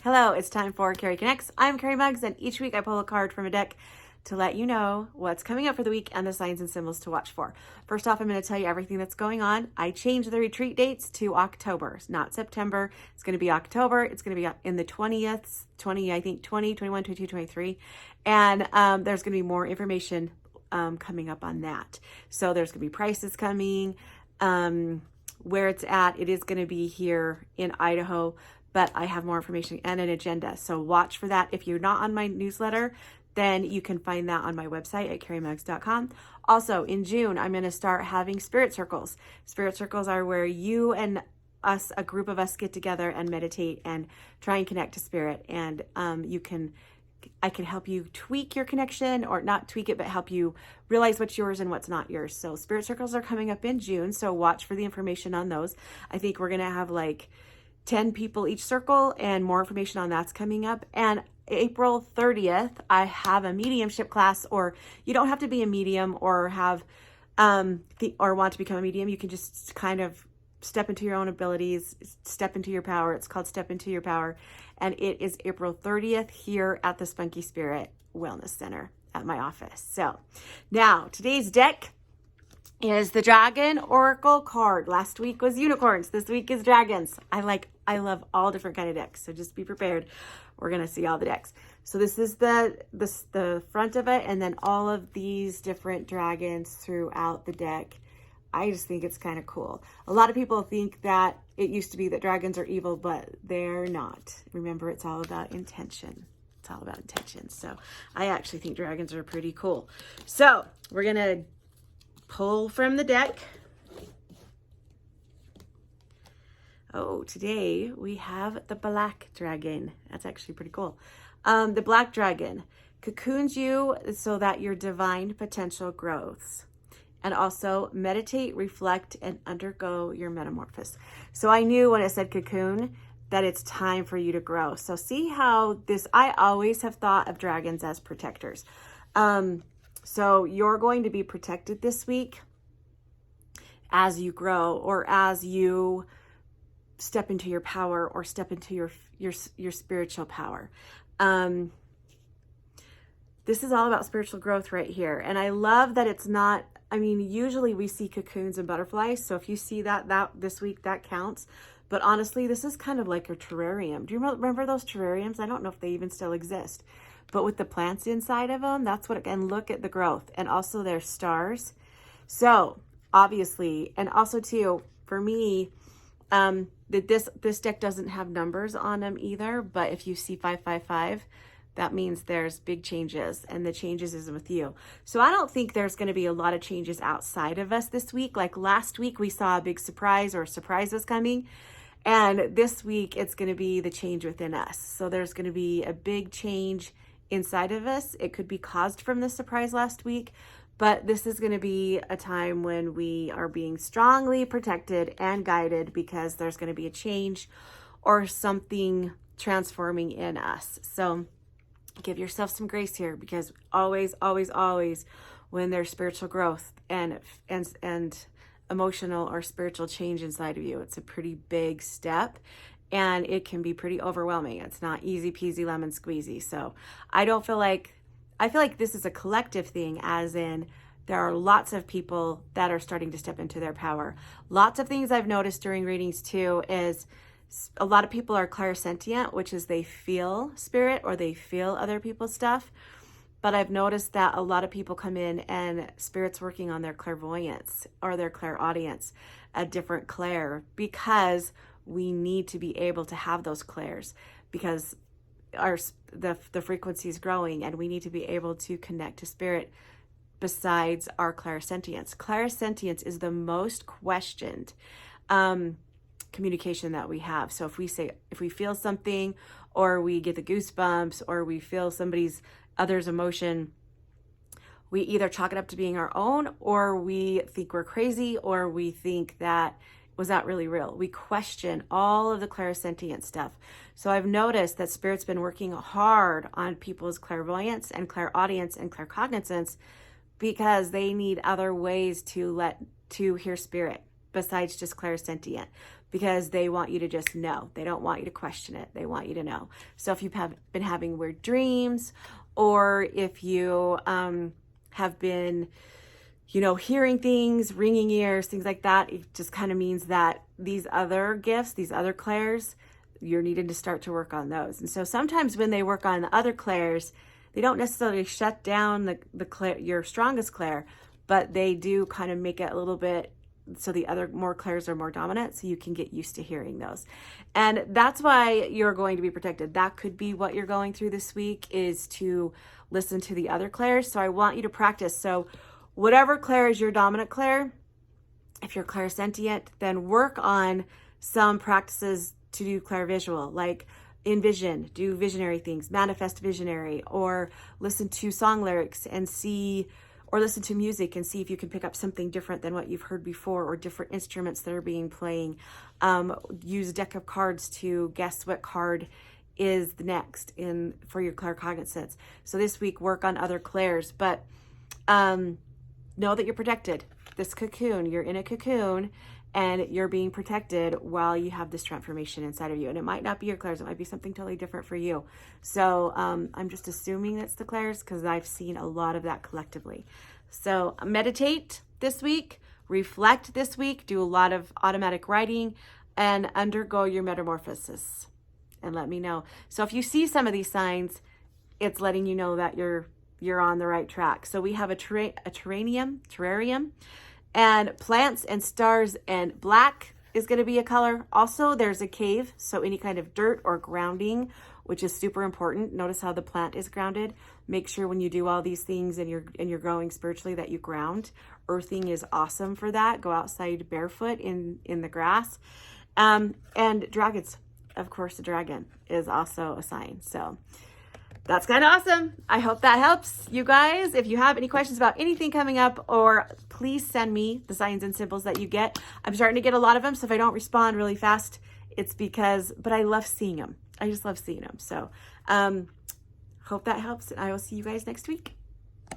Hello, it's time for Cari Connects. I'm Cari Muggs, and each week I pull a card from a deck to let you know what's coming up for the week and the signs and symbols to watch for. First off, I'm going to tell you everything that's going on. I changed the retreat dates to October, not September. It's going to be October. It's going to be in the 20th, 20, 21, 22, 23. And there's going to be more information coming up on that. So there's going to be prices coming, where it's at. It is going to be here in Idaho, but I have more information and an agenda. So watch for that. If you're not on my newsletter, then you can find that on my website at carimuggs.com. Also, in June, I'm going to start having spirit circles. Spirit circles are where you and us, a group of us, get together and meditate and try and connect to spirit. And I can help you tweak your connection, or not tweak it, but help you realize what's yours and what's not yours. So spirit circles are coming up in June. So watch for the information on those. I think we're going to have like 10 people each circle, and more information on that's coming up. And April 30th, I have a mediumship class, or you don't have to be a medium or have or want to become a medium. You can just kind of step into your own abilities, step into your power. It's called Step Into Your Power. And it is April 30th here at the Spunky Spirit Wellness Center at my office. So now today's deck is the Dragon Oracle card. Last week was unicorns. This week is dragons. I love all different kind of decks. So just be prepared. We're going to see all the decks. So this is the front of it, and then all of these different dragons throughout the deck. I just think it's kind of cool. A lot of people think that it used to be that dragons are evil, but they're not. Remember, it's all about intention. It's all about intention. So I actually think dragons are pretty cool. So we're going to pull from the deck. Oh, today we have the black dragon. That's actually pretty cool. The black dragon cocoons you so that your divine potential grows. And also meditate, reflect, and undergo your metamorphosis. So I knew when it said cocoon that it's time for you to grow. So see how I always have thought of dragons as protectors. So you're going to be protected this week as you grow, or as you step into your power, or step into your spiritual power. This is all about spiritual growth right here. And I love that it's not, usually we see cocoons and butterflies. So if you see that this week, that counts. But honestly, this is kind of like a terrarium. Do you remember those terrariums? I don't know if they even still exist. But with the plants inside of them, that's what, and look at the growth. And also there's stars. So obviously, and also too, for me, this deck doesn't have numbers on them either. But if you see 555, that means there's big changes, and the changes is with you. So I don't think there's going to be a lot of changes outside of us this week. Like last week, we saw a big surprise, or a surprise was coming. And this week, it's going to be the change within us. So there's going to be a big change inside of us. It could be caused from the surprise last week, but this is going to be a time when we are being strongly protected and guided, because there's going to be a change or something transforming in us. So give yourself some grace here, because always, always, always, when there's spiritual growth and emotional or spiritual change inside of you, it's a pretty big step, and it can be pretty overwhelming. It's not easy peasy lemon squeezy. So I feel like this is a collective thing, as in there are lots of people that are starting to step into their power. Lots of things I've noticed during readings too is a lot of people are clairsentient, which is they feel spirit or they feel other people's stuff. But I've noticed that a lot of people come in and spirit's working on their clairvoyance or their clairaudience, a different clair, because we need to be able to have those clairs, because the frequency is growing, and we need to be able to connect to spirit besides our clairsentience. Clairsentience is the most questioned communication that we have. So if we feel something, or we get the goosebumps, or we feel other's emotion, we either chalk it up to being our own, or we think we're crazy, or we think that, was that really real? We question all of the clairsentient stuff. So I've noticed that Spirit's been working hard on people's clairvoyance and clairaudience and claircognizance, because they need other ways to hear Spirit besides just clairsentient. because they want you to just know. They don't want you to question it. They want you to know. So if you've been having weird dreams, or if you have been, you know, hearing things, ringing ears, things like that, it just kind of means that these other gifts, these other clairs, you're needing to start to work on those. And so sometimes when they work on the other clairs, they don't necessarily shut down the clair, your strongest clair, but they do kind of make it a little bit so the other more clairs are more dominant, so you can get used to hearing those. And that's why you're going to be protected. That could be what you're going through this week, is to listen to the other clairs. So I want you to practice. So whatever clair is your dominant clair, if you're clairsentient, then work on some practices to do clairvisual, like envision, do visionary things, manifest visionary, or listen to song lyrics and see, or listen to music and see if you can pick up something different than what you've heard before, or different instruments that are being playing. Use a deck of cards to guess what card is the next for your claircognizance. So this week, work on other clairs, but know that you're protected. This cocoon, you're in a cocoon, and you're being protected while you have this transformation inside of you. And it might not be your clairs, it might be something totally different for you. So I'm just assuming it's the clairs, because I've seen a lot of that collectively. So meditate this week, reflect this week, do a lot of automatic writing, and undergo your metamorphosis, and let me know. So if you see some of these signs, it's letting you know that you're on the right track. So we have a terrarium, and plants and stars, and black is going to be a color. Also, there's a cave, so any kind of dirt or grounding, which is super important. Notice how the plant is grounded. Make sure when you do all these things and you're growing spiritually that you ground. Earthing is awesome for that. Go outside barefoot in the grass. And dragons, of course, the dragon is also a sign. So that's kind of awesome. I hope that helps you guys. If you have any questions about anything coming up, or please send me the signs and symbols that you get. I'm starting to get a lot of them, so if I don't respond really fast, it's because, but I love seeing them. I just love seeing them. So hope that helps, and I will see you guys next week.